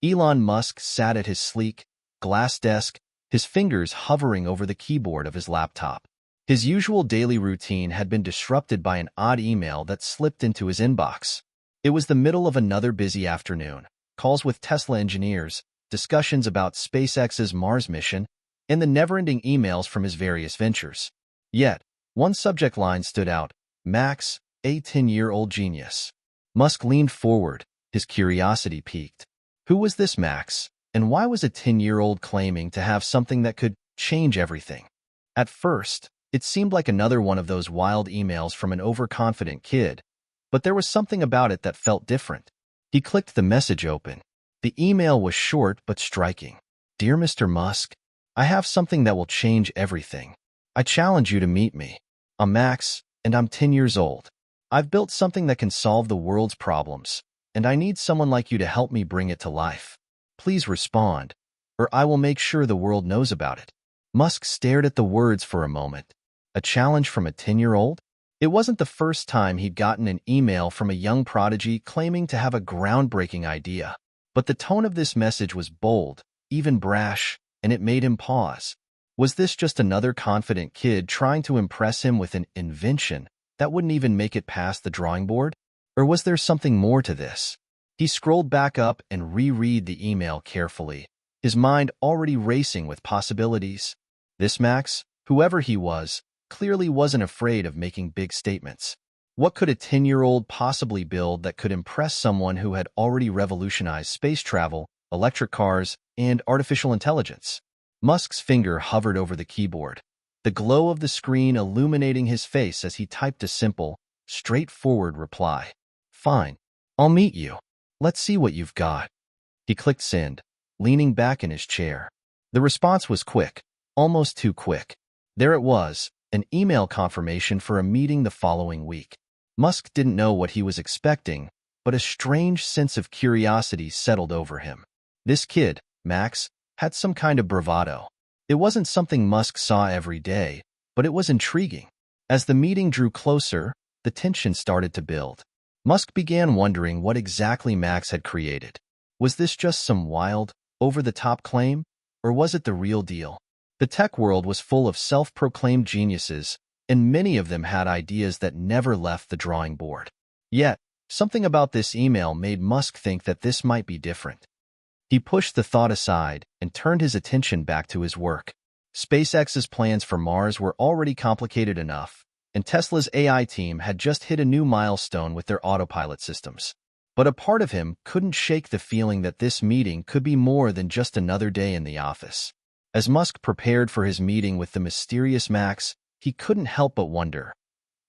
Elon Musk sat at his sleek, glass desk, his fingers hovering over the keyboard of his laptop. His usual daily routine had been disrupted by an odd email that slipped into his inbox. It was the middle of another busy afternoon, calls with Tesla engineers, discussions about SpaceX's Mars mission, and the never-ending emails from his various ventures. Yet, one subject line stood out: Max, a 10-year-old genius. Musk leaned forward, his curiosity piqued. Who was this Max, and why was a 10-year-old claiming to have something that could change everything? At first, it seemed like another one of those wild emails from an overconfident kid, but there was something about it that felt different. He clicked the message open. The email was short but striking. Dear Mr. Musk, I have something that will change everything. I challenge you to meet me. I'm Max, and I'm 10 years old. I've built something that can solve the world's problems, and I need someone like you to help me bring it to life. Please respond, or I will make sure the world knows about it. Musk stared at the words for a moment. A challenge from a 10-year-old? It wasn't the first time he'd gotten an email from a young prodigy claiming to have a groundbreaking idea. But the tone of this message was bold, even brash, and it made him pause. Was this just another confident kid trying to impress him with an invention that wouldn't even make it past the drawing board? Or was there something more to this? He scrolled back up and reread the email carefully, his mind already racing with possibilities. This Max, whoever he was, clearly wasn't afraid of making big statements. What could a 10-year-old possibly build that could impress someone who had already revolutionized space travel, electric cars, and artificial intelligence? Musk's finger hovered over the keyboard, the glow of the screen illuminating his face as he typed a simple, straightforward reply. Fine. I'll meet you. Let's see what you've got. He clicked send, leaning back in his chair. The response was quick, almost too quick. There it was, an email confirmation for a meeting the following week. Musk didn't know what he was expecting, but a strange sense of curiosity settled over him. This kid, Max, had some kind of bravado. It wasn't something Musk saw every day, but it was intriguing. As the meeting drew closer, the tension started to build. Musk began wondering what exactly Max had created. Was this just some wild, over-the-top claim, or was it the real deal? The tech world was full of self-proclaimed geniuses, and many of them had ideas that never left the drawing board. Yet, something about this email made Musk think that this might be different. He pushed the thought aside and turned his attention back to his work. SpaceX's plans for Mars were already complicated enough, and Tesla's AI team had just hit a new milestone with their autopilot systems. But a part of him couldn't shake the feeling that this meeting could be more than just another day in the office. As Musk prepared for his meeting with the mysterious Max, he couldn't help but wonder,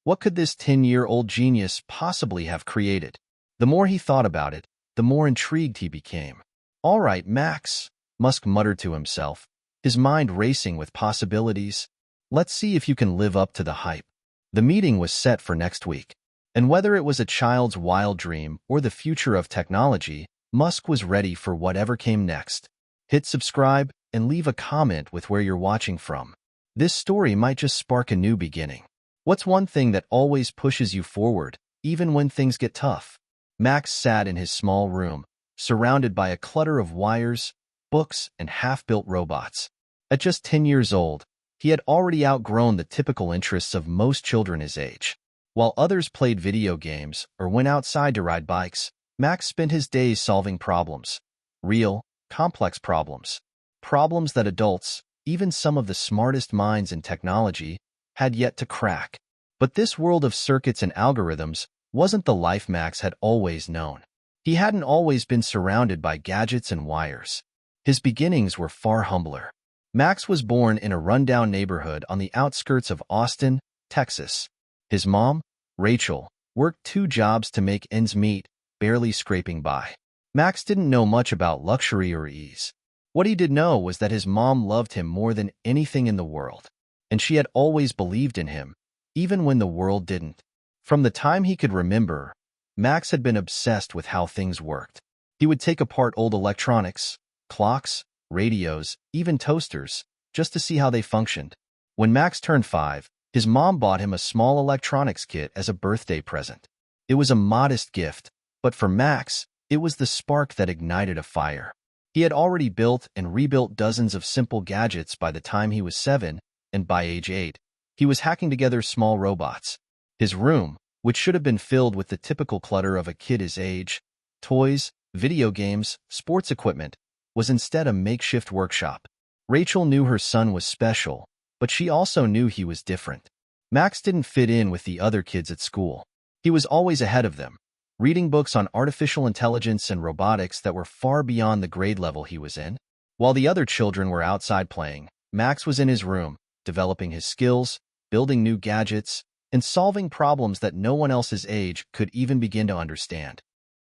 what could this 10-year-old genius possibly have created? The more he thought about it, the more intrigued he became. All right, Max, Musk muttered to himself, his mind racing with possibilities. Let's see if you can live up to the hype. The meeting was set for next week, and whether it was a child's wild dream or the future of technology, Musk was ready for whatever came next. Hit subscribe and leave a comment with where you're watching from. This story might just spark a new beginning. What's one thing that always pushes you forward, even when things get tough? Max sat in his small room, surrounded by a clutter of wires, books, and half-built robots. At just 10 years old, he had already outgrown the typical interests of most children his age. While others played video games or went outside to ride bikes, Max spent his days solving problems. Real, complex problems. Problems that adults, even some of the smartest minds in technology, had yet to crack. But this world of circuits and algorithms wasn't the life Max had always known. He hadn't always been surrounded by gadgets and wires. His beginnings were far humbler. Max was born in a rundown neighborhood on the outskirts of Austin, Texas. His mom, Rachel, worked 2 jobs to make ends meet, barely scraping by. Max didn't know much about luxury or ease. What he did know was that his mom loved him more than anything in the world, and she had always believed in him, even when the world didn't. From the time he could remember, Max had been obsessed with how things worked. He would take apart old electronics, clocks, radios, even toasters, just to see how they functioned. When Max turned 5, his mom bought him a small electronics kit as a birthday present. It was a modest gift, but for Max, it was the spark that ignited a fire. He had already built and rebuilt dozens of simple gadgets by the time he was 7, and by age 8, he was hacking together small robots. His room, which should have been filled with the typical clutter of a kid his age, toys, video games, sports equipment, was instead a makeshift workshop. Rachel knew her son was special, but she also knew he was different. Max didn't fit in with the other kids at school. He was always ahead of them, reading books on artificial intelligence and robotics that were far beyond the grade level he was in. While the other children were outside playing, Max was in his room, developing his skills, building new gadgets, and solving problems that no one else's age could even begin to understand.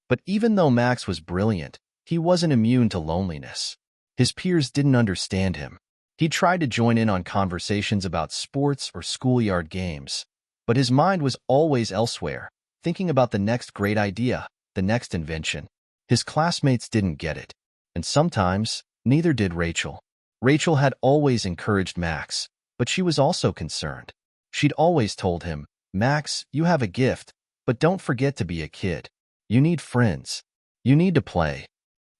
But even though Max was brilliant, he wasn't immune to loneliness. His peers didn't understand him. He tried to join in on conversations about sports or schoolyard games, but his mind was always elsewhere, thinking about the next great idea, the next invention. His classmates didn't get it, and sometimes neither did Rachel. Rachel had always encouraged Max, but she was also concerned. She'd always told him, "Max, you have a gift, but don't forget to be a kid. You need friends. You need to play."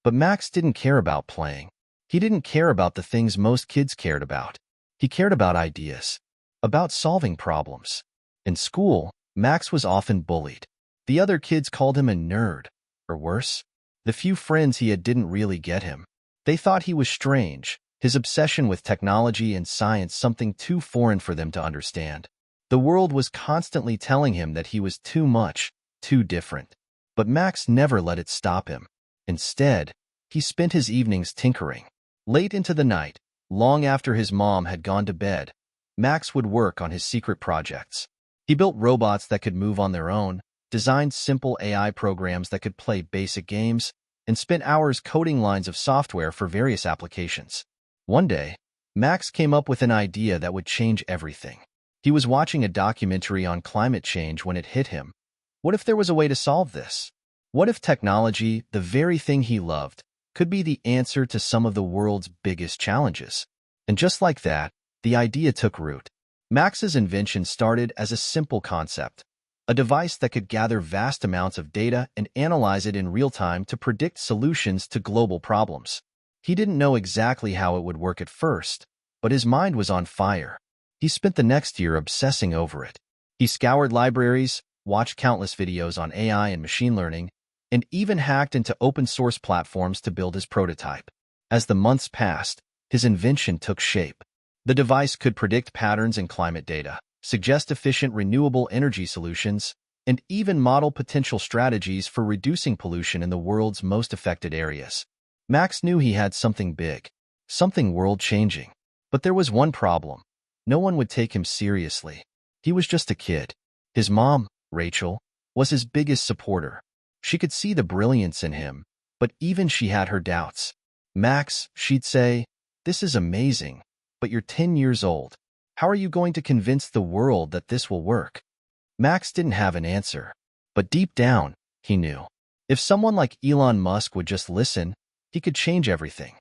But Max didn't care about playing. He didn't care about the things most kids cared about. He cared about ideas, about solving problems. In school, Max was often bullied. The other kids called him a nerd, or worse. The few friends he had didn't really get him. They thought he was strange, his obsession with technology and science something too foreign for them to understand. The world was constantly telling him that he was too much, too different. But Max never let it stop him. Instead, he spent his evenings tinkering. Late into the night, long after his mom had gone to bed, Max would work on his secret projects. He built robots that could move on their own, designed simple AI programs that could play basic games, and spent hours coding lines of software for various applications. One day, Max came up with an idea that would change everything. He was watching a documentary on climate change when it hit him. What if there was a way to solve this? What if technology, the very thing he loved, could be the answer to some of the world's biggest challenges? And just like that, the idea took root. Max's invention started as a simple concept, a device that could gather vast amounts of data and analyze it in real time to predict solutions to global problems. He didn't know exactly how it would work at first, but his mind was on fire. He spent the next year obsessing over it. He scoured libraries, watched countless videos on AI and machine learning, and even hacked into open-source platforms to build his prototype. As the months passed, his invention took shape. The device could predict patterns in climate data, suggest efficient renewable energy solutions, and even model potential strategies for reducing pollution in the world's most affected areas. Max knew he had something big, something world-changing. But there was one problem. No one would take him seriously. He was just a kid. His mom, Rachel, was his biggest supporter. She could see the brilliance in him, but even she had her doubts. "Max," she'd say, "this is amazing, but you're 10 years old. How are you going to convince the world that this will work?" Max didn't have an answer, but deep down, he knew. If someone like Elon Musk would just listen, he could change everything.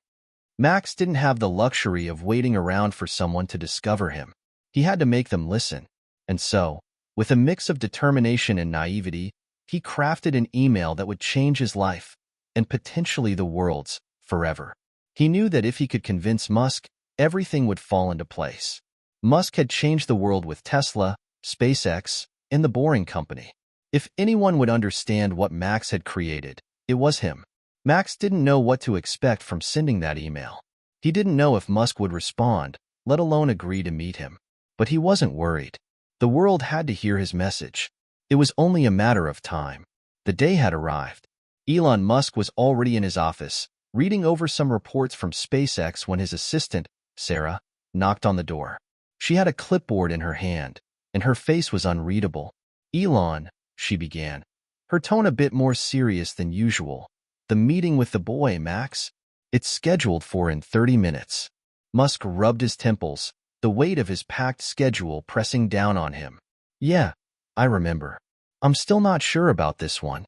Max didn't have the luxury of waiting around for someone to discover him. He had to make them listen. And so, with a mix of determination and naivety, he crafted an email that would change his life, and potentially the world's, forever. He knew that if he could convince Musk, everything would fall into place. Musk had changed the world with Tesla, SpaceX, and the Boring Company. If anyone would understand what Max had created, it was him. Max didn't know what to expect from sending that email. He didn't know if Musk would respond, let alone agree to meet him. But he wasn't worried. The world had to hear his message. It was only a matter of time. The day had arrived. Elon Musk was already in his office, reading over some reports from SpaceX when his assistant, Sarah, knocked on the door. She had a clipboard in her hand, and her face was unreadable. "Elon," she began, her tone a bit more serious than usual. "The meeting with the boy, Max? It's scheduled for in 30 minutes. Musk rubbed his temples, the weight of his packed schedule pressing down on him. "Yeah, I remember. I'm still not sure about this one."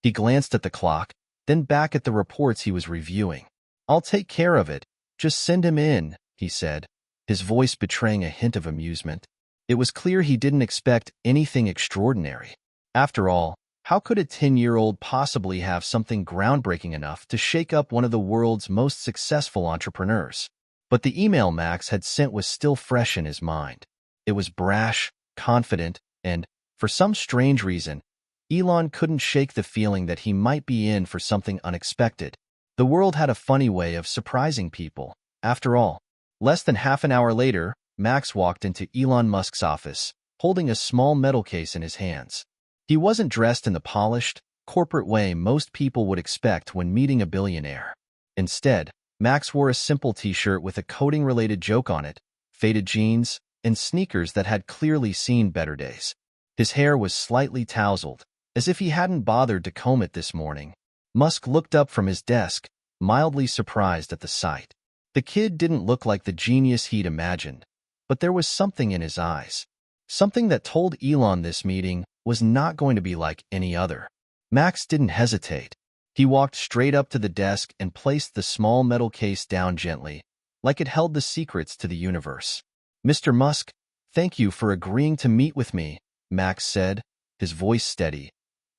He glanced at the clock, then back at the reports he was reviewing. "I'll take care of it. Just send him in," he said, his voice betraying a hint of amusement. It was clear he didn't expect anything extraordinary. After all, How could a 10-year-old possibly have something groundbreaking enough to shake up one of the world's most successful entrepreneurs? But the email Max had sent was still fresh in his mind. It was brash, confident, and, for some strange reason, Elon couldn't shake the feeling that he might be in for something unexpected. The world had a funny way of surprising people. After all, less than half an hour later, Max walked into Elon Musk's office, holding a small metal case in his hands. He wasn't dressed in the polished, corporate way most people would expect when meeting a billionaire. Instead, Max wore a simple t-shirt with a coding-related joke on it, faded jeans, and sneakers that had clearly seen better days. His hair was slightly tousled, as if he hadn't bothered to comb it this morning. Musk looked up from his desk, mildly surprised at the sight. The kid didn't look like the genius he'd imagined, but there was something in his eyes. Something that told Elon this meeting was not going to be like any other. Max didn't hesitate. He walked straight up to the desk and placed the small metal case down gently, like it held the secrets to the universe. "Mr. Musk, thank you for agreeing to meet with me," Max said, his voice steady,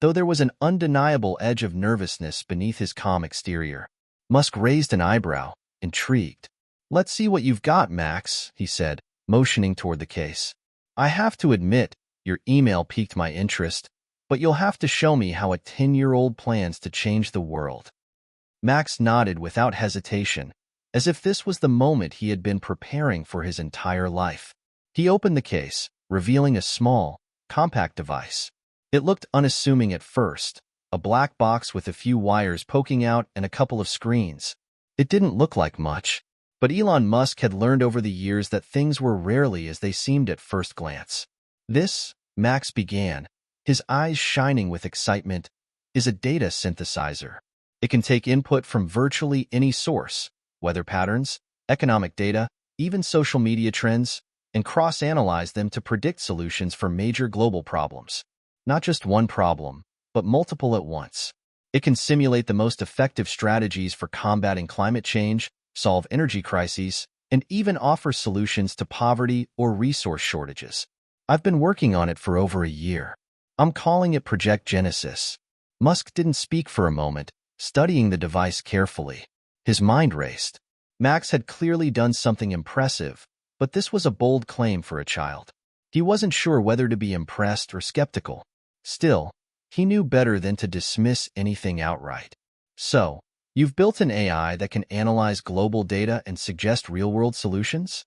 though there was an undeniable edge of nervousness beneath his calm exterior. Musk raised an eyebrow, intrigued. "Let's see what you've got, Max," he said, motioning toward the case. "I have to admit, your email piqued my interest, but you'll have to show me how a 10-year-old plans to change the world." Max nodded without hesitation, as if this was the moment he had been preparing for his entire life. He opened the case, revealing a small, compact device. It looked unassuming at first, a black box with a few wires poking out and a couple of screens. It didn't look like much, but Elon Musk had learned over the years that things were rarely as they seemed at first glance. "This," Max began, his eyes shining with excitement, "is a data synthesizer. It can take input from virtually any source, weather patterns, economic data, even social media trends, and cross-analyze them to predict solutions for major global problems. Not just one problem, but multiple at once. It can simulate the most effective strategies for combating climate change, solve energy crises, and even offer solutions to poverty or resource shortages. I've been working on it for over a year. I'm calling it Project Genesis." Musk didn't speak for a moment, studying the device carefully. His mind raced. Max had clearly done something impressive, but this was a bold claim for a child. He wasn't sure whether to be impressed or skeptical. Still, he knew better than to dismiss anything outright. "So, you've built an AI that can analyze global data and suggest real-world solutions?"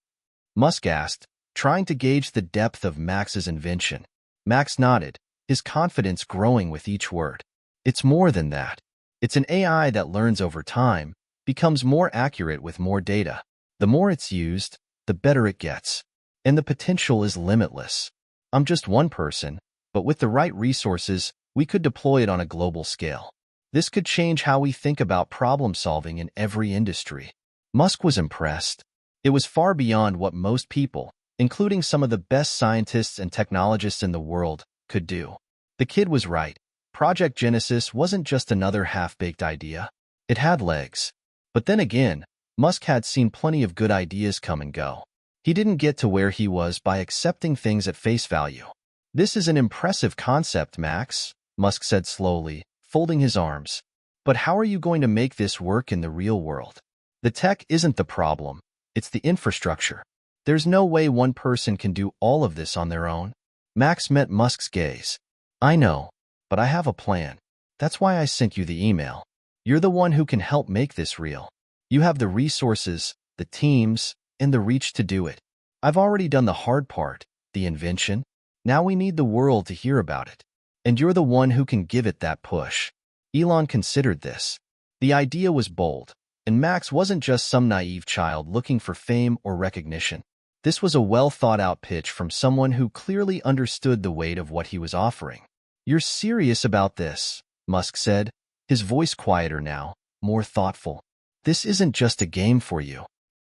Musk asked, trying to gauge the depth of Max's invention. Max nodded, his confidence growing with each word. "It's more than that. It's an AI that learns over time, becomes more accurate with more data. The more it's used, the better it gets. And the potential is limitless. I'm just one person, but with the right resources, we could deploy it on a global scale. This could change how we think about problem-solving in every industry." Musk was impressed. It was far beyond what most people, including some of the best scientists and technologists in the world, could do. The kid was right. Project Genesis wasn't just another half-baked idea. It had legs. But then again, Musk had seen plenty of good ideas come and go. He didn't get to where he was by accepting things at face value. "This is an impressive concept, Max," Musk said slowly, folding his arms. "But how are you going to make this work in the real world? The tech isn't the problem. It's the infrastructure. There's no way one person can do all of this on their own." Max met Musk's gaze. "I know, but I have a plan. That's why I sent you the email. You're the one who can help make this real. You have the resources, the teams, and the reach to do it. I've already done the hard part, the invention. Now we need the world to hear about it. And you're the one who can give it that push." Elon considered this. The idea was bold, and Max wasn't just some naive child looking for fame or recognition. This was a well-thought-out pitch from someone who clearly understood the weight of what he was offering. "You're serious about this," Musk said, his voice quieter now, more thoughtful. "This isn't just a game for you."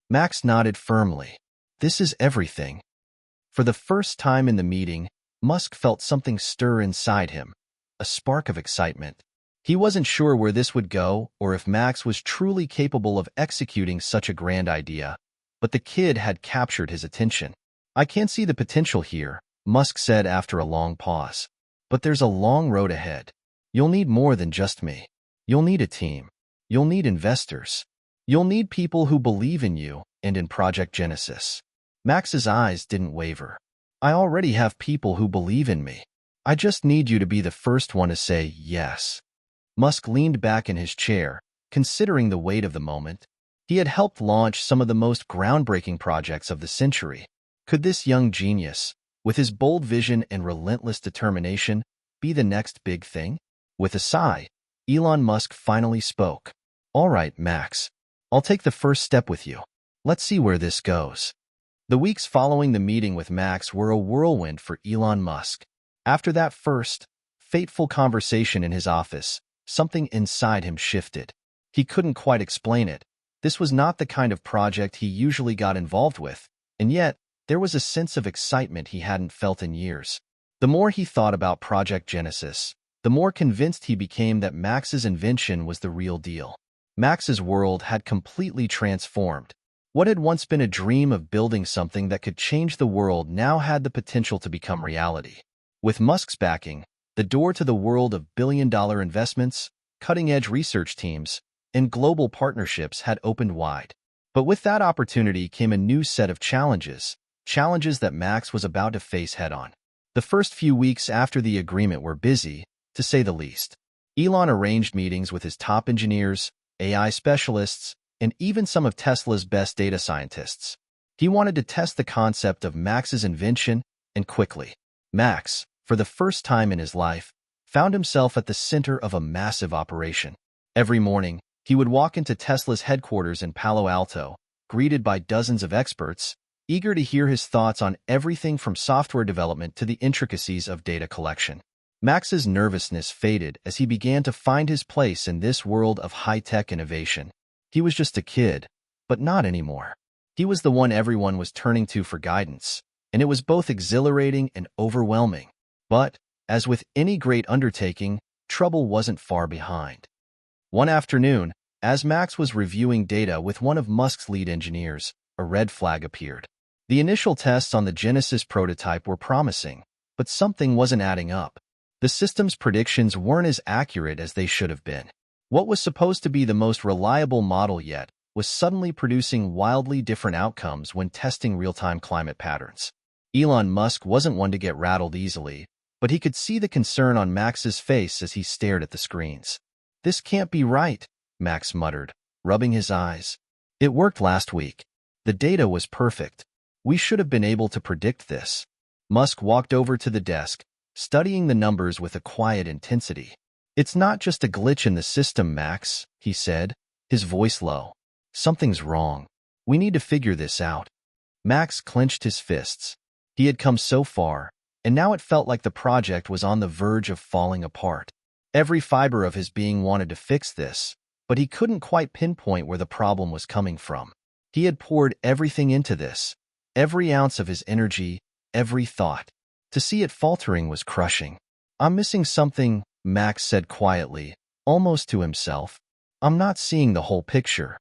Max nodded firmly. "This is everything." For the first time in the meeting, Musk felt something stir inside him, a spark of excitement. He wasn't sure where this would go or if Max was truly capable of executing such a grand idea, but the kid had captured his attention. "I can see the potential here," Musk said after a long pause. "But there's a long road ahead. You'll need more than just me. You'll need a team. You'll need investors. You'll need people who believe in you and in Project Genesis. Max's eyes didn't waver. I already have people who believe in me. I just need you to be the first one to say yes. Musk leaned back in his chair, considering the weight of the moment. He had helped launch some of the most groundbreaking projects of the century. Could this young genius, with his bold vision and relentless determination, be the next big thing? With a sigh, Elon Musk finally spoke. All right, Max. I'll take the first step with you. Let's see where this goes. The weeks following the meeting with Max were a whirlwind for Elon Musk. After that first, fateful conversation in his office, something inside him shifted. He couldn't quite explain it. This was not the kind of project he usually got involved with, and yet, there was a sense of excitement he hadn't felt in years. The more he thought about Project Genesis, the more convinced he became that Max's invention was the real deal. Max's world had completely transformed. What had once been a dream of building something that could change the world now had the potential to become reality. With Musk's backing, the door to the world of billion-dollar investments, cutting-edge research teams, and global partnerships had opened wide. But with that opportunity came a new set of challenges that Max was about to face head-on. The first few weeks after the agreement were busy, to say the least. Elon arranged meetings with his top engineers, AI specialists, and even some of Tesla's best data scientists. He wanted to test the concept of Max's invention, and quickly. Max, for the first time in his life, found himself at the center of a massive operation. Every morning, he would walk into Tesla's headquarters in Palo Alto, greeted by dozens of experts, eager to hear his thoughts on everything from software development to the intricacies of data collection. Max's nervousness faded as he began to find his place in this world of high-tech innovation. He was just a kid, but not anymore. He was the one everyone was turning to for guidance, and it was both exhilarating and overwhelming. But, as with any great undertaking, trouble wasn't far behind. One afternoon, as Max was reviewing data with one of Musk's lead engineers, a red flag appeared. The initial tests on the Genesis prototype were promising, but something wasn't adding up. The system's predictions weren't as accurate as they should have been. What was supposed to be the most reliable model yet was suddenly producing wildly different outcomes when testing real-time climate patterns. Elon Musk wasn't one to get rattled easily, but he could see the concern on Max's face as he stared at the screens. "This can't be right," Max muttered, rubbing his eyes. "It worked last week. The data was perfect. We should have been able to predict this." Musk walked over to the desk, studying the numbers with a quiet intensity. "It's not just a glitch in the system, Max," he said, his voice low. "Something's wrong. We need to figure this out." Max clenched his fists. He had come so far, and now it felt like the project was on the verge of falling apart. Every fiber of his being wanted to fix this, but he couldn't quite pinpoint where the problem was coming from. He had poured everything into this, every ounce of his energy, every thought. To see it faltering was crushing. "I'm missing something," Max said quietly, almost to himself. "I'm not seeing the whole picture."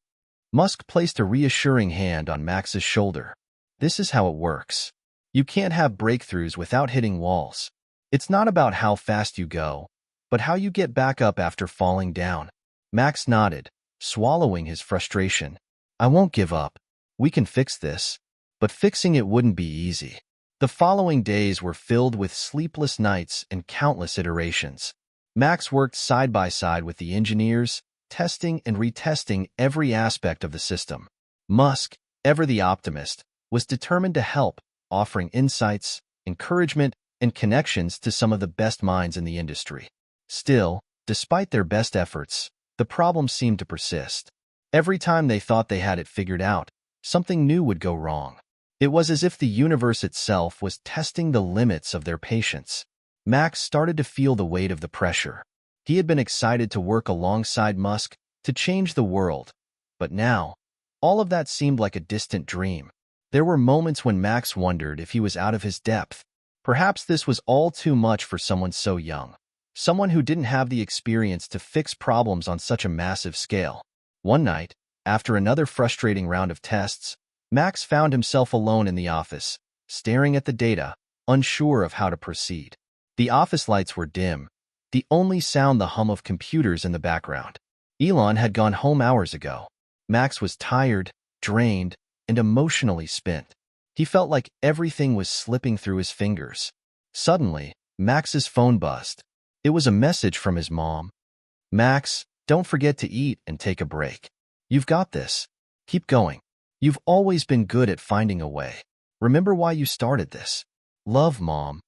Musk placed a reassuring hand on Max's shoulder. "This is how it works. You can't have breakthroughs without hitting walls. It's not about how fast you go, but how you get back up after falling down." Max nodded, swallowing his frustration. "I won't give up. We can fix this." But fixing it wouldn't be easy. The following days were filled with sleepless nights and countless iterations. Max worked side by side with the engineers, testing and retesting every aspect of the system. Musk, ever the optimist, was determined to help, offering insights, encouragement, and connections to some of the best minds in the industry. Still, despite their best efforts, the problem seemed to persist. Every time they thought they had it figured out, something new would go wrong. It was as if the universe itself was testing the limits of their patience. Max started to feel the weight of the pressure. He had been excited to work alongside Musk, to change the world. But now, all of that seemed like a distant dream. There were moments when Max wondered if he was out of his depth. Perhaps this was all too much for someone so young. Someone who didn't have the experience to fix problems on such a massive scale. One night, after another frustrating round of tests, Max found himself alone in the office, staring at the data, unsure of how to proceed. The office lights were dim, The only sound the hum of computers in the background. Elon had gone home hours ago. Max was tired, drained, and emotionally spent. He felt like everything was slipping through his fingers. Suddenly, Max's phone buzzed. It was a message from his mom. "Max, don't forget to eat and take a break. You've got this. Keep going. You've always been good at finding a way. Remember why you started this. Love, Mom."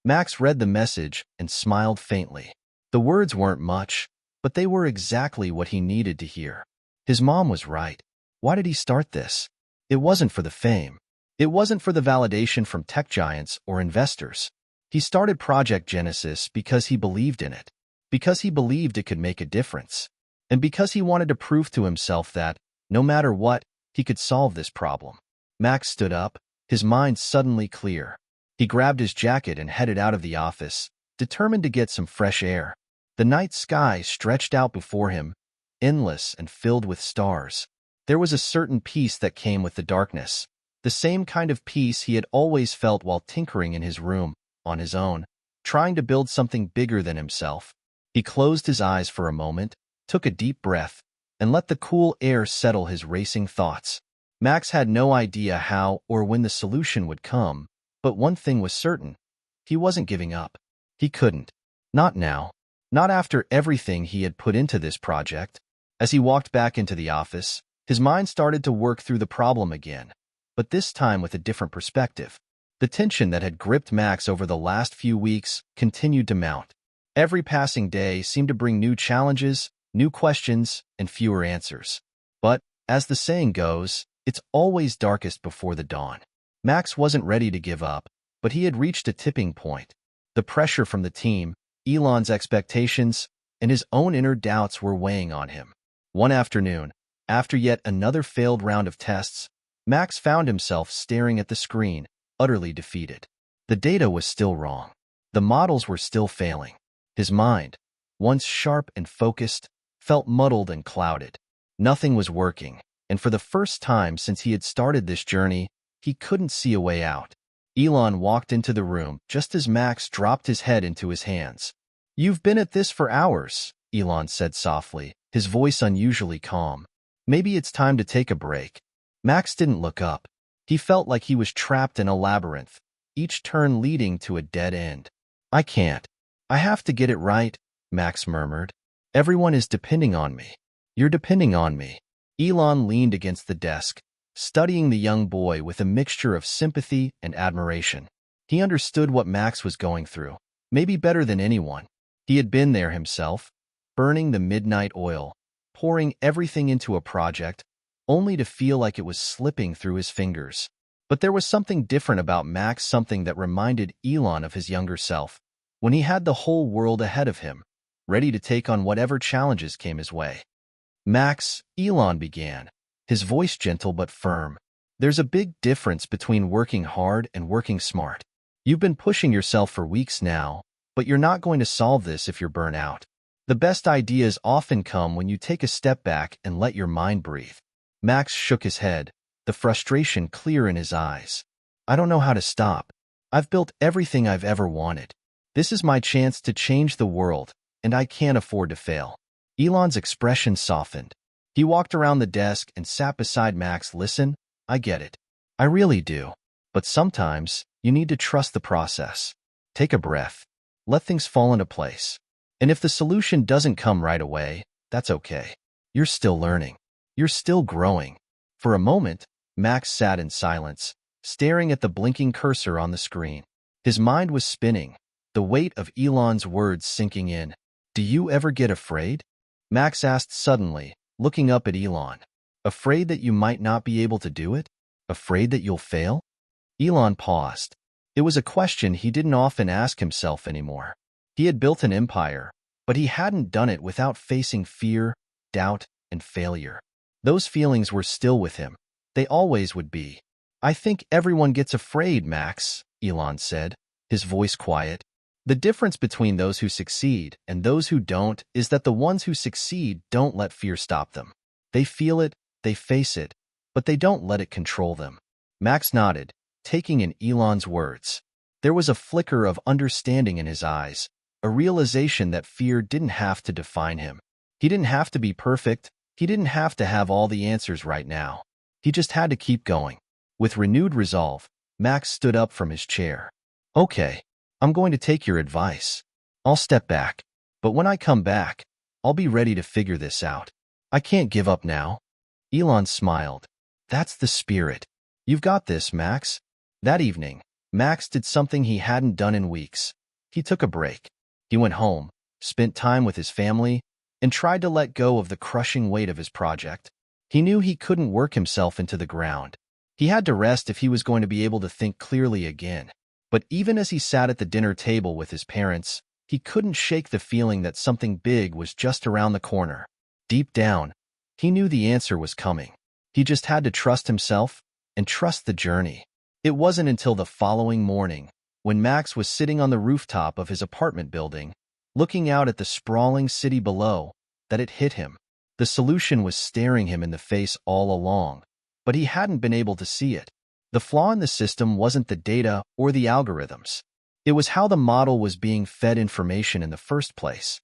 Max read the message and smiled faintly. The words weren't much, but they were exactly what he needed to hear. His mom was right. Why did he start this? It wasn't for the fame. It wasn't for the validation from tech giants or investors. He started Project Genesis because he believed in it, because he believed it could make a difference, and because he wanted to prove to himself that, no matter what, he could solve this problem. Max stood up, his mind suddenly clear. He grabbed his jacket and headed out of the office, determined to get some fresh air. The night sky stretched out before him, endless and filled with stars. There was a certain peace that came with the darkness, the same kind of peace he had always felt while tinkering in his room, on his own, trying to build something bigger than himself. He closed his eyes for a moment, took a deep breath, and let the cool air settle his racing thoughts. Max had no idea how or when the solution would come, but one thing was certain. He wasn't giving up. He couldn't. Not now. Not after everything he had put into this project. As he walked back into the office, his mind started to work through the problem again, but this time with a different perspective. The tension that had gripped Max over the last few weeks continued to mount. Every passing day seemed to bring new challenges, new questions, and fewer answers. But, as the saying goes, it's always darkest before the dawn. Max wasn't ready to give up, but he had reached a tipping point. The pressure from the team, Elon's expectations, and his own inner doubts were weighing on him. One afternoon, after yet another failed round of tests, Max found himself staring at the screen, utterly defeated. The data was still wrong. The models were still failing. His mind, once sharp and focused, felt muddled and clouded. Nothing was working, and for the first time since he had started this journey, he couldn't see a way out. Elon walked into the room just as Max dropped his head into his hands. "You've been at this for hours," Elon said softly, his voice unusually calm. "Maybe it's time to take a break." Max didn't look up. He felt like he was trapped in a labyrinth, each turn leading to a dead end. "I can't. I have to get it right," Max murmured. "Everyone is depending on me. You're depending on me." Elon leaned against the desk, studying the young boy with a mixture of sympathy and admiration. He understood what Max was going through, maybe better than anyone. He had been there himself, burning the midnight oil, pouring everything into a project, only to feel like it was slipping through his fingers. But there was something different about Max, something that reminded Elon of his younger self, when he had the whole world ahead of him, ready to take on whatever challenges came his way. "Max," Elon began, his voice gentle but firm, "there's a big difference between working hard and working smart. You've been pushing yourself for weeks now, but you're not going to solve this if you're burnt out. The best ideas often come when you take a step back and let your mind breathe." Max shook his head, the frustration clear in his eyes. "I don't know how to stop. I've built everything I've ever wanted. This is my chance to change the world, and I can't afford to fail." Elon's expression softened. He walked around the desk and sat beside Max. "Listen, I get it. I really do. But sometimes, you need to trust the process. Take a breath. Let things fall into place. And if the solution doesn't come right away, that's okay. You're still learning. You're still growing." For a moment, Max sat in silence, staring at the blinking cursor on the screen. His mind was spinning, the weight of Elon's words sinking in. "Do you ever get afraid?" Max asked suddenly, looking up at Elon. "Afraid that you might not be able to do it? Afraid that you'll fail?" Elon paused. It was a question he didn't often ask himself anymore. He had built an empire, but he hadn't done it without facing fear, doubt, and failure. Those feelings were still with him. They always would be. "I think everyone gets afraid, Max," Elon said, his voice quiet. "The difference between those who succeed and those who don't is that the ones who succeed don't let fear stop them. They feel it, they face it, but they don't let it control them." Max nodded, taking in Elon's words. There was a flicker of understanding in his eyes, a realization that fear didn't have to define him. He didn't have to be perfect. He didn't have to have all the answers right now. He just had to keep going. With renewed resolve, Max stood up from his chair. Okay, I'm going to take your advice. I'll step back. But when I come back, I'll be ready to figure this out. I can't give up now. Elon smiled. That's the spirit. You've got this, Max. That evening, Max did something he hadn't done in weeks. He took a break. He went home, spent time with his family, and tried to let go of the crushing weight of his project. He knew he couldn't work himself into the ground. He had to rest if he was going to be able to think clearly again. But even as he sat at the dinner table with his parents, he couldn't shake the feeling that something big was just around the corner. Deep down, he knew the answer was coming. He just had to trust himself and trust the journey. It wasn't until the following morning, when Max was sitting on the rooftop of his apartment building, looking out at the sprawling city below, that it hit him. The solution was staring him in the face all along, but he hadn't been able to see it. The flaw in the system wasn't the data or the algorithms. It was how the model was being fed information in the first place.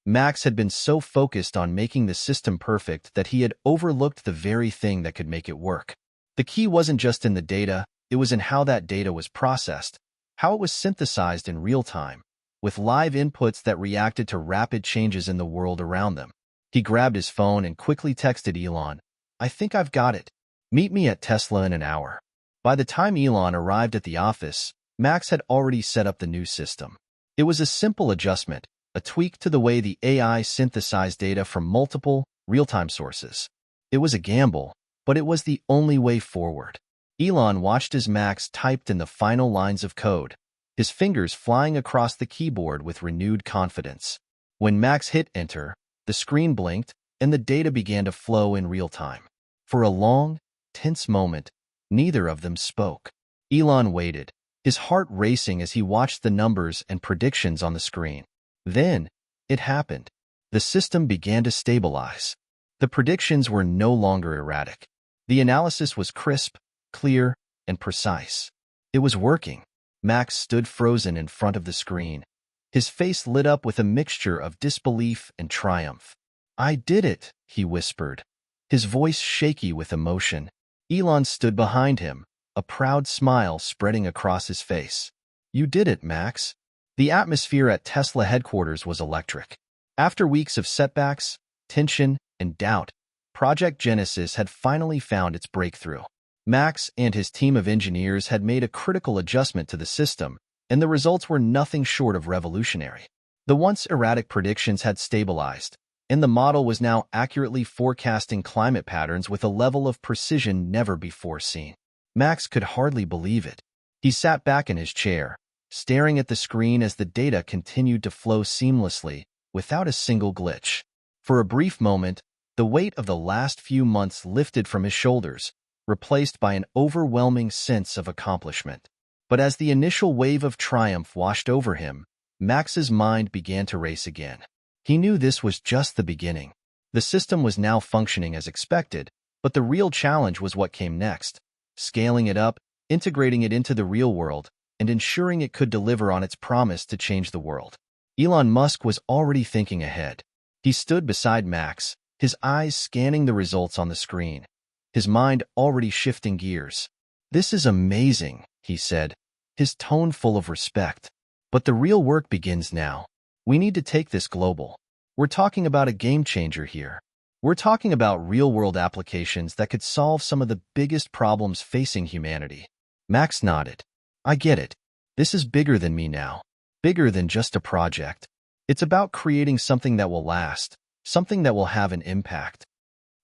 Max had been so focused on making the system perfect that he had overlooked the very thing that could make it work. The key wasn't just in the data, it was in how that data was processed, how it was synthesized in real time, with live inputs that reacted to rapid changes in the world around them. He grabbed his phone and quickly texted Elon, "I think I've got it. Meet me at Tesla in an hour." By the time Elon arrived at the office, Max had already set up the new system. It was a simple adjustment, a tweak to the way the AI synthesized data from multiple, real-time sources. It was a gamble, but it was the only way forward. Elon watched as Max typed in the final lines of code, his fingers flying across the keyboard with renewed confidence. When Max hit enter, the screen blinked, and the data began to flow in real time. For a long, tense moment, neither of them spoke. Elon waited, his heart racing as he watched the numbers and predictions on the screen. Then, it happened. The system began to stabilize. The predictions were no longer erratic. The analysis was crisp, clear, and precise. It was working. Max stood frozen in front of the screen. His face lit up with a mixture of disbelief and triumph. "I did it," he whispered, his voice shaky with emotion. Elon stood behind him, a proud smile spreading across his face. "You did it, Max." The atmosphere at Tesla headquarters was electric. After weeks of setbacks, tension, and doubt, Project Genesis had finally found its breakthrough. Max and his team of engineers had made a critical adjustment to the system, and the results were nothing short of revolutionary. The once erratic predictions had stabilized, and the model was now accurately forecasting climate patterns with a level of precision never before seen. Max could hardly believe it. He sat back in his chair, staring at the screen as the data continued to flow seamlessly, without a single glitch. For a brief moment, the weight of the last few months lifted from his shoulders, replaced by an overwhelming sense of accomplishment. But as the initial wave of triumph washed over him, Max's mind began to race again. He knew this was just the beginning. The system was now functioning as expected, but the real challenge was what came next: scaling it up, integrating it into the real world, and ensuring it could deliver on its promise to change the world. Elon Musk was already thinking ahead. He stood beside Max, his eyes scanning the results on the screen, his mind already shifting gears. "This is amazing," he said, his tone full of respect. "But the real work begins now. We need to take this global. We're talking about a game changer here. We're talking about real-world applications that could solve some of the biggest problems facing humanity." Max nodded. "I get it. This is bigger than me now. Bigger than just a project. It's about creating something that will last, something that will have an impact."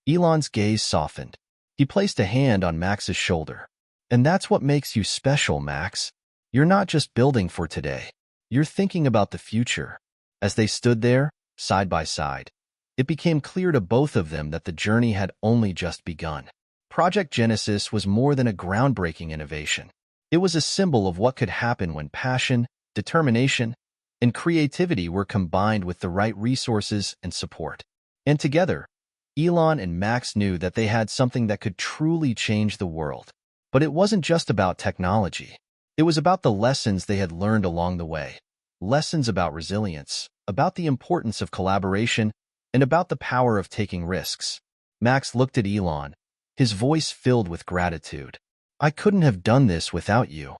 Elon's gaze softened. He placed a hand on Max's shoulder. "And that's what makes you special, Max. You're not just building for today. You're thinking about the future." As they stood there, side by side, it became clear to both of them that the journey had only just begun. Project Genesis was more than a groundbreaking innovation. It was a symbol of what could happen when passion, determination, and creativity were combined with the right resources and support. And together, Elon and Max knew that they had something that could truly change the world. But it wasn't just about technology. It was about the lessons they had learned along the way. lessons about resilience, about the importance of collaboration, and about the power of taking risks. Max looked at Elon, his voice filled with gratitude. "I couldn't have done this without you."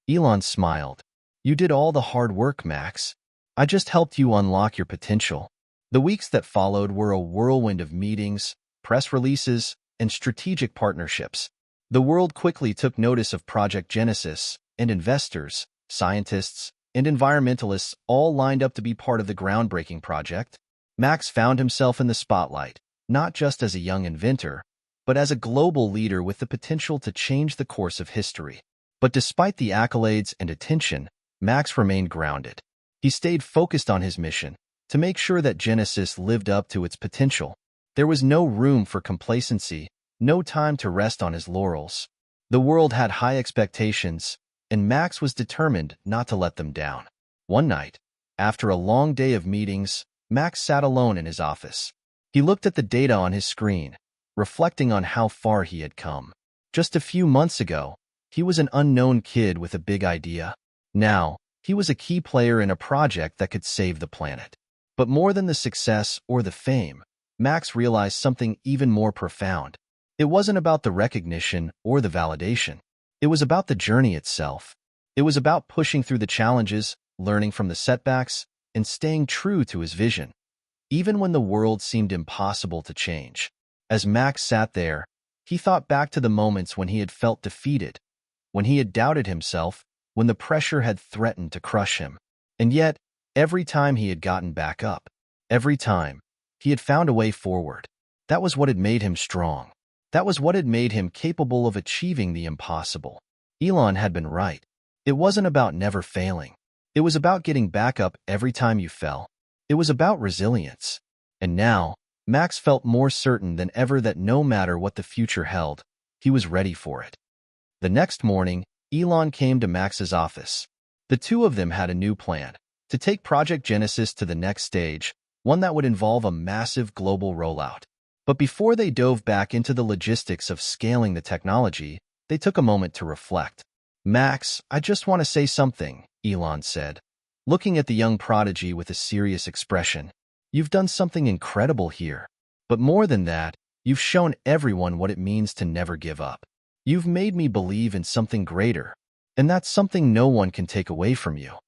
Elon smiled. "You did all the hard work, Max. I just helped you unlock your potential." The weeks that followed were a whirlwind of meetings, press releases, and strategic partnerships. The world quickly took notice of Project Genesis, and investors, scientists, and environmentalists all lined up to be part of the groundbreaking project. Max found himself in the spotlight, not just as a young inventor, but as a global leader with the potential to change the course of history. But despite the accolades and attention, Max remained grounded. He stayed focused on his mission, to make sure that Genesis lived up to its potential. There was no room for complacency, no time to rest on his laurels. The world had high expectations, and Max was determined not to let them down. One night, after a long day of meetings, Max sat alone in his office. He looked at the data on his screen, reflecting on how far he had come. Just a few months ago, he was an unknown kid with a big idea. Now, he was a key player in a project that could save the planet. But more than the success or the fame, Max realized something even more profound. It wasn't about the recognition or the validation. It was about the journey itself. It was about pushing through the challenges, learning from the setbacks, and staying true to his vision, even when the world seemed impossible to change. As Max sat there, he thought back to the moments when he had felt defeated, when he had doubted himself, when the pressure had threatened to crush him. And yet, every time he had gotten back up, every time, he had found a way forward. That was what had made him strong. That was what had made him capable of achieving the impossible. Elon had been right. It wasn't about never failing. It was about getting back up every time you fell. It was about resilience. And now, Max felt more certain than ever that no matter what the future held, he was ready for it. The next morning, Elon came to Max's office. The two of them had a new plan, to take Project Genesis to the next stage, one that would involve a massive global rollout. But before they dove back into the logistics of scaling the technology, they took a moment to reflect. "Max, I just want to say something," Elon said, looking at the young prodigy with a serious expression. "You've done something incredible here. But more than that, you've shown everyone what it means to never give up. You've made me believe in something greater, and that's something no one can take away from you."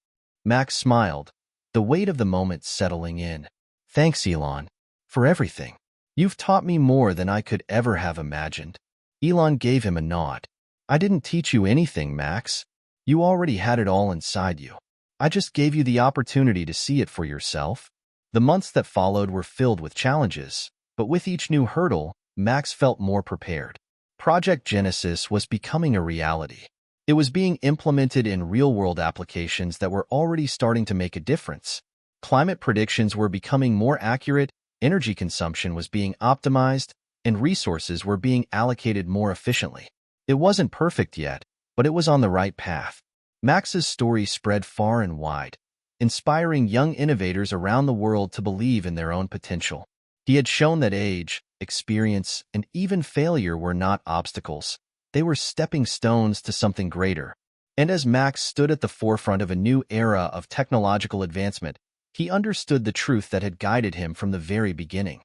Max smiled, the weight of the moment settling in. "Thanks, Elon, for everything. You've taught me more than I could ever have imagined." Elon gave him a nod. "I didn't teach you anything, Max. You already had it all inside you. I just gave you the opportunity to see it for yourself." The months that followed were filled with challenges, but with each new hurdle, Max felt more prepared. Project Genesis was becoming a reality. It was being implemented in real-world applications that were already starting to make a difference. Climate predictions were becoming more accurate, energy consumption was being optimized, and resources were being allocated more efficiently. It wasn't perfect yet, but it was on the right path. Max's story spread far and wide, inspiring young innovators around the world to believe in their own potential. He had shown that age, experience, and even failure were not obstacles. They were stepping stones to something greater. And as Max stood at the forefront of a new era of technological advancement, he understood the truth that had guided him from the very beginning.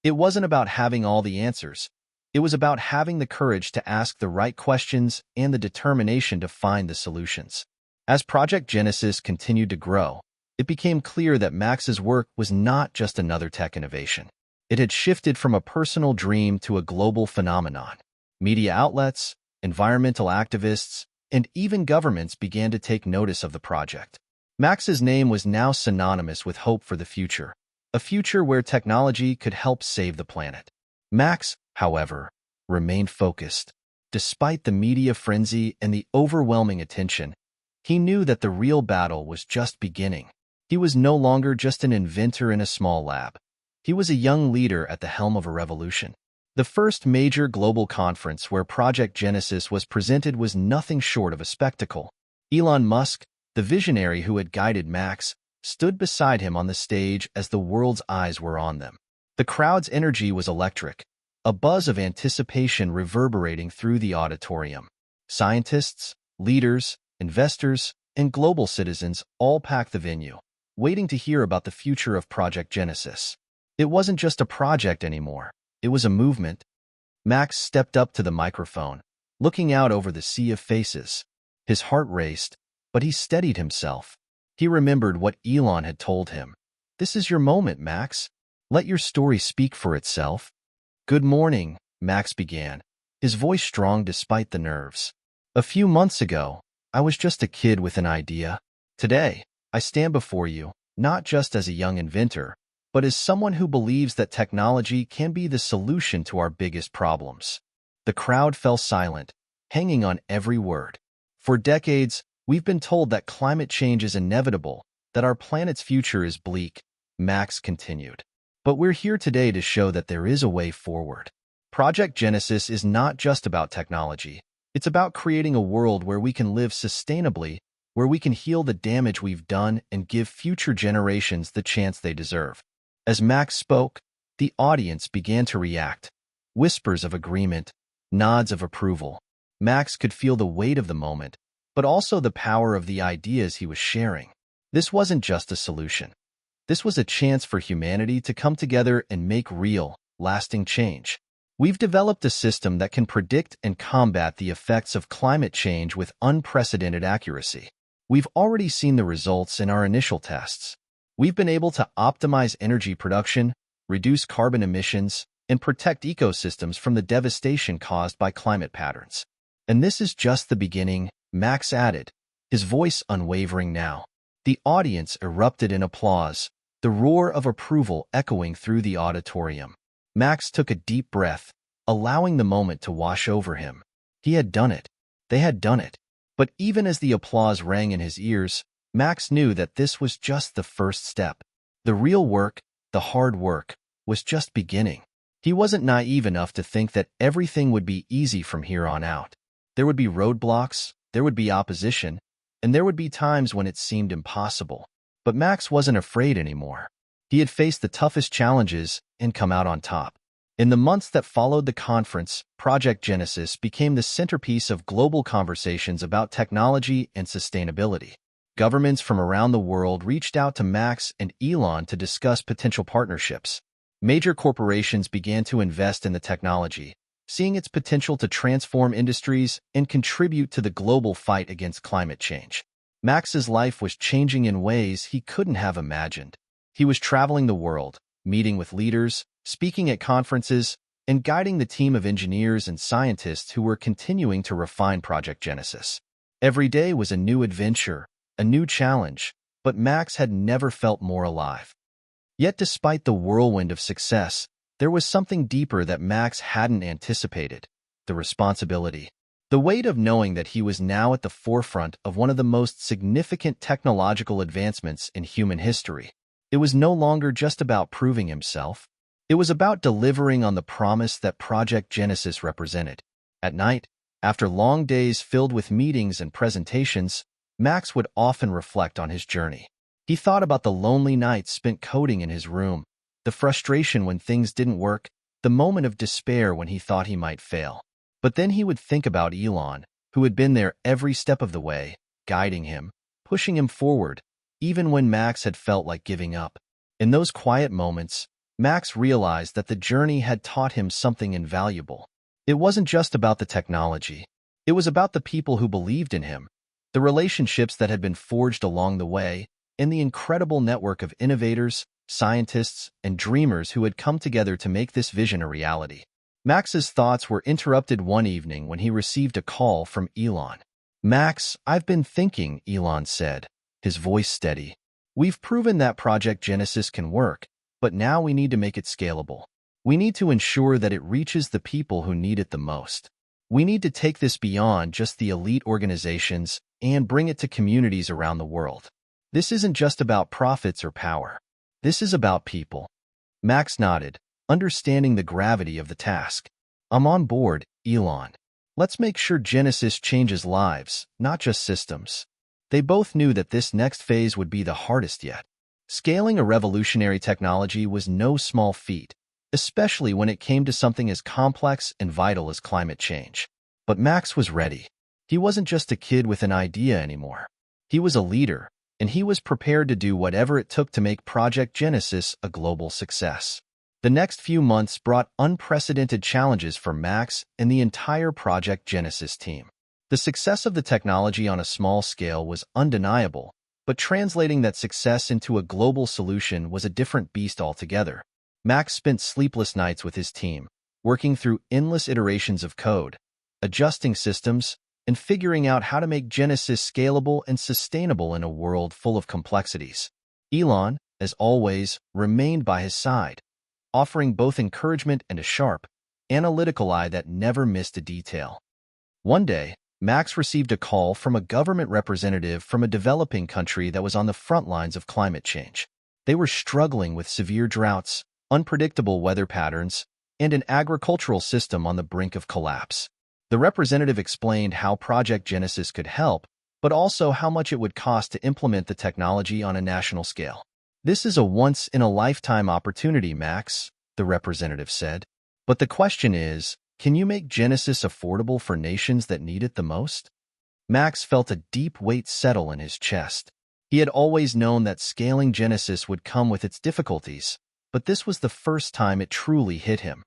It wasn't about having all the answers. It was about having the courage to ask the right questions and the determination to find the solutions. As Project Genesis continued to grow, it became clear that Max's work was not just another tech innovation. It had shifted from a personal dream to a global phenomenon. Media outlets, environmental activists, and even governments began to take notice of the project. Max's name was now synonymous with hope for the future, a future where technology could help save the planet. Max, however, remained focused. Despite the media frenzy and the overwhelming attention, he knew that the real battle was just beginning. He was no longer just an inventor in a small lab. He was a young leader at the helm of a revolution. The first major global conference where Project Genesis was presented was nothing short of a spectacle. Elon Musk, the visionary who had guided Max, stood beside him on the stage as the world's eyes were on them. The crowd's energy was electric, a buzz of anticipation reverberating through the auditorium. Scientists, leaders, investors, and global citizens all packed the venue, waiting to hear about the future of Project Genesis. It wasn't just a project anymore. It was a movement. Max stepped up to the microphone, looking out over the sea of faces. His heart raced, but he steadied himself. He remembered what Elon had told him. "This is your moment, Max. Let your story speak for itself." "Good morning," Max began, his voice strong despite the nerves. "A few months ago, I was just a kid with an idea. Today, I stand before you, not just as a young inventor, but as someone who believes that technology can be the solution to our biggest problems." The crowd fell silent, hanging on every word. For decades, we've been told that climate change is inevitable, that our planet's future is bleak, Max continued. But we're here today to show that there is a way forward. Project Genesis is not just about technology. It's about creating a world where we can live sustainably, where we can heal the damage we've done and give future generations the chance they deserve. As Max spoke, the audience began to react. Whispers of agreement, nods of approval. Max could feel the weight of the moment, but also the power of the ideas he was sharing. This wasn't just a solution. This was a chance for humanity to come together and make real, lasting change. We've developed a system that can predict and combat the effects of climate change with unprecedented accuracy. We've already seen the results in our initial tests. We've been able to optimize energy production, reduce carbon emissions, and protect ecosystems from the devastation caused by climate patterns. And this is just the beginning, Max added, his voice unwavering now. The audience erupted in applause, the roar of approval echoing through the auditorium. Max took a deep breath, allowing the moment to wash over him. He had done it. They had done it. But even as the applause rang in his ears, Max knew that this was just the first step. The real work, the hard work, was just beginning. He wasn't naive enough to think that everything would be easy from here on out. There would be roadblocks, there would be opposition, and there would be times when it seemed impossible. But Max wasn't afraid anymore. He had faced the toughest challenges and come out on top. In the months that followed the conference, Project Genesis became the centerpiece of global conversations about technology and sustainability. Governments from around the world reached out to Max and Elon to discuss potential partnerships. Major corporations began to invest in the technology, seeing its potential to transform industries and contribute to the global fight against climate change. Max's life was changing in ways he couldn't have imagined. He was traveling the world, meeting with leaders, speaking at conferences, and guiding the team of engineers and scientists who were continuing to refine Project Genesis. Every day was a new adventure, a new challenge, but Max had never felt more alive. Yet despite the whirlwind of success, there was something deeper that Max hadn't anticipated: the responsibility. The weight of knowing that he was now at the forefront of one of the most significant technological advancements in human history. It was no longer just about proving himself. It was about delivering on the promise that Project Genesis represented. At night, after long days filled with meetings and presentations, Max would often reflect on his journey. He thought about the lonely nights spent coding in his room, the frustration when things didn't work, the moment of despair when he thought he might fail. But then he would think about Elon, who had been there every step of the way, guiding him, pushing him forward, even when Max had felt like giving up. In those quiet moments, Max realized that the journey had taught him something invaluable. It wasn't just about the technology. It was about the people who believed in him, the relationships that had been forged along the way, and the incredible network of innovators, scientists, and dreamers who had come together to make this vision a reality. Max's thoughts were interrupted one evening when he received a call from Elon. "Max, I've been thinking," Elon said, his voice steady. "We've proven that Project Genesis can work, but now we need to make it scalable. We need to ensure that it reaches the people who need it the most. We need to take this beyond just the elite organizations and bring it to communities around the world. This isn't just about profits or power. This is about people." Max nodded, understanding the gravity of the task. "I'm on board, Elon. Let's make sure Genesis changes lives, not just systems." They both knew that this next phase would be the hardest yet. Scaling a revolutionary technology was no small feat, especially when it came to something as complex and vital as climate change. But Max was ready. He wasn't just a kid with an idea anymore. He was a leader, and he was prepared to do whatever it took to make Project Genesis a global success. The next few months brought unprecedented challenges for Max and the entire Project Genesis team. The success of the technology on a small scale was undeniable, but translating that success into a global solution was a different beast altogether. Max spent sleepless nights with his team, working through endless iterations of code, adjusting systems, and figuring out how to make Genesis scalable and sustainable in a world full of complexities. Elon, as always, remained by his side, offering both encouragement and a sharp, analytical eye that never missed a detail. One day, Max received a call from a government representative from a developing country that was on the front lines of climate change. They were struggling with severe droughts, unpredictable weather patterns, and an agricultural system on the brink of collapse. The representative explained how Project Genesis could help, but also how much it would cost to implement the technology on a national scale. "This is a once-in-a-lifetime opportunity, Max," the representative said. "But the question is, can you make Genesis affordable for nations that need it the most?" Max felt a deep weight settle in his chest. He had always known that scaling Genesis would come with its difficulties, but this was the first time it truly hit him.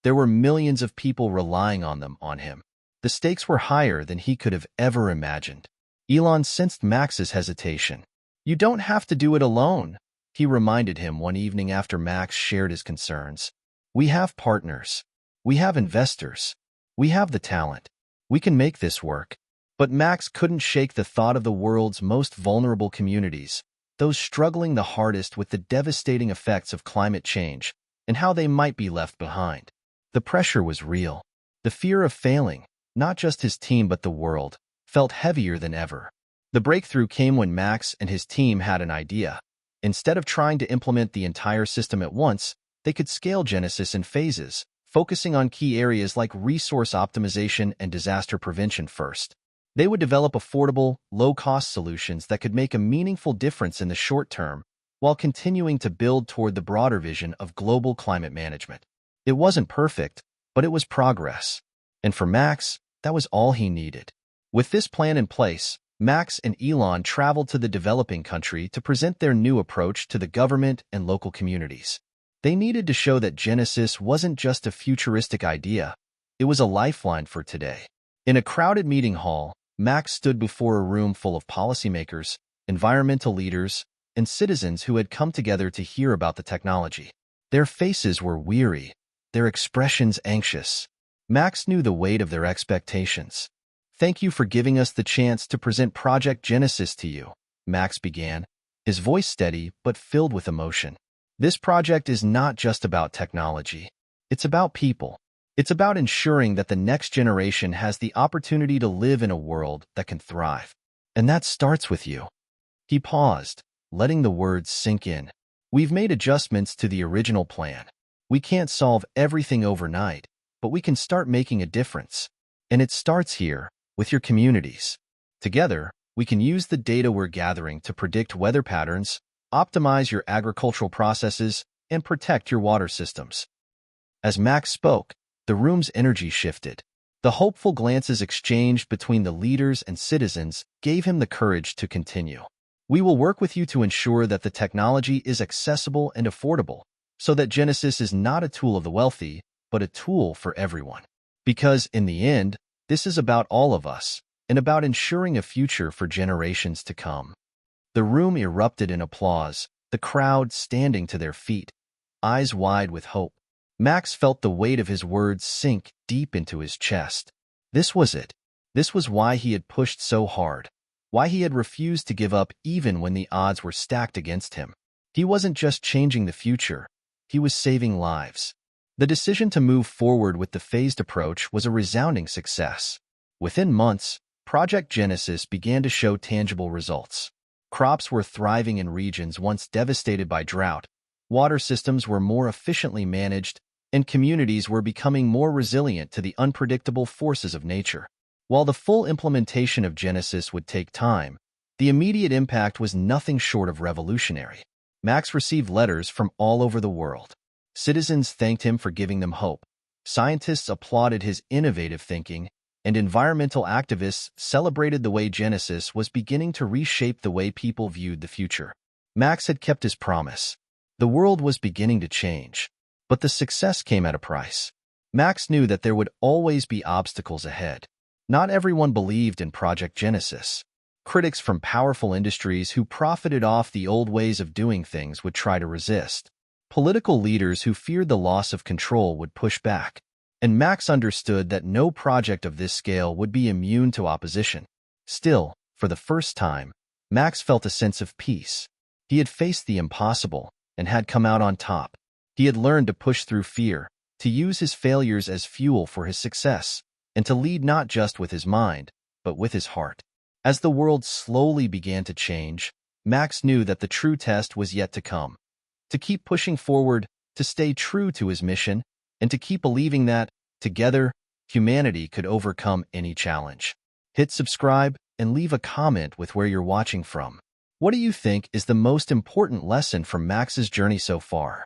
There were millions of people relying on him. The stakes were higher than he could have ever imagined. Elon sensed Max's hesitation. "You don't have to do it alone," he reminded him one evening after Max shared his concerns. "We have partners. We have investors. We have the talent. We can make this work." But Max couldn't shake the thought of the world's most vulnerable communities, those struggling the hardest with the devastating effects of climate change, and how they might be left behind. The pressure was real. The fear of failing, not just his team but the world, felt heavier than ever. The breakthrough came when Max and his team had an idea. Instead of trying to implement the entire system at once, they could scale Genesis in phases, focusing on key areas like resource optimization and disaster prevention first. They would develop affordable, low-cost solutions that could make a meaningful difference in the short term, while continuing to build toward the broader vision of global climate management. It wasn't perfect, but it was progress. And for Max, that was all he needed. With this plan in place, Max and Elon traveled to the developing country to present their new approach to the government and local communities. They needed to show that Genesis wasn't just a futuristic idea, it was a lifeline for today. In a crowded meeting hall, Max stood before a room full of policymakers, environmental leaders, and citizens who had come together to hear about the technology. Their faces were weary, their expressions anxious. Max knew the weight of their expectations. "Thank you for giving us the chance to present Project Genesis to you," Max began, his voice steady but filled with emotion. "This project is not just about technology. It's about people. It's about ensuring that the next generation has the opportunity to live in a world that can thrive. And that starts with you." He paused, letting the words sink in. "We've made adjustments to the original plan. We can't solve everything overnight, but we can start making a difference. And it starts here, with your communities. Together, we can use the data we're gathering to predict weather patterns, optimize your agricultural processes, and protect your water systems." As Max spoke, the room's energy shifted. The hopeful glances exchanged between the leaders and citizens gave him the courage to continue. "We will work with you to ensure that the technology is accessible and affordable, so that Genesis is not a tool of the wealthy, but a tool for everyone. Because, in the end, this is about all of us, and about ensuring a future for generations to come." The room erupted in applause, the crowd standing to their feet, eyes wide with hope. Max felt the weight of his words sink deep into his chest. This was it. This was why he had pushed so hard, why he had refused to give up even when the odds were stacked against him. He wasn't just changing the future, he was saving lives. The decision to move forward with the phased approach was a resounding success. Within months, Project Genesis began to show tangible results. Crops were thriving in regions once devastated by drought, water systems were more efficiently managed, and communities were becoming more resilient to the unpredictable forces of nature. While the full implementation of Genesis would take time, the immediate impact was nothing short of revolutionary. Max received letters from all over the world. Citizens thanked him for giving them hope. Scientists applauded his innovative thinking, and environmental activists celebrated the way Genesis was beginning to reshape the way people viewed the future. Max had kept his promise. The world was beginning to change, but the success came at a price. Max knew that there would always be obstacles ahead. Not everyone believed in Project Genesis. Critics from powerful industries who profited off the old ways of doing things would try to resist. Political leaders who feared the loss of control would push back. And Max understood that no project of this scale would be immune to opposition. Still, for the first time, Max felt a sense of peace. He had faced the impossible and had come out on top. He had learned to push through fear, to use his failures as fuel for his success, and to lead not just with his mind, but with his heart. As the world slowly began to change, Max knew that the true test was yet to come. To keep pushing forward, to stay true to his mission, and to keep believing that, together, humanity could overcome any challenge. Hit subscribe and leave a comment with where you're watching from. What do you think is the most important lesson from Max's journey so far?